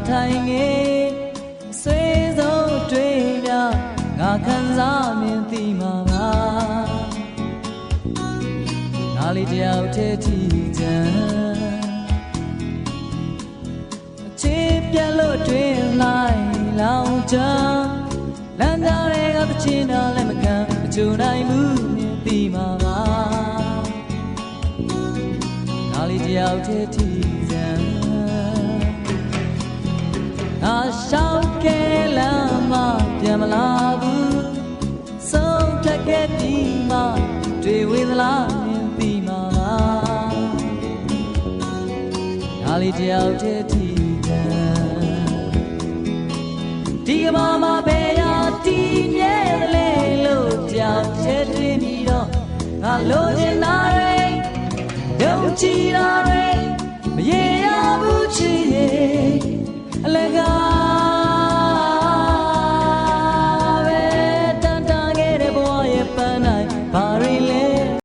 ထိုင်ငယ်ဆွေးဆုံးတွေ့မြငါခံစားမြင်သိမှာပါငါလေးတယောက်တည်းကြည်ချမ်းအချစ်ပြတ်လို့တွင်လိုက်လောင်ချမ်းလမ်းကြားတွေကတချင်တော်လည်းမခံမချိုနိုင်ဘူးမြင်သိမှာပါငါလေးတယောက်တည်းကြည်ချမ်းငါရှောက်ခဲလမ်းမပြန်မလာဘူးဆုံးဖြတ်ခဲ့ပြီးမှတွေ့ဝေသလားမြင်သိမှာပါငါလေးတယောက်တည်းကြည်ချမ်းဒီကဘာမှာဘယ်ရာတည်မြဲလဲလို့ကြောက်ချက်တွေ့ပြီးတော့ငါလိုချင်တာတွေယုံကြည်တာတွေ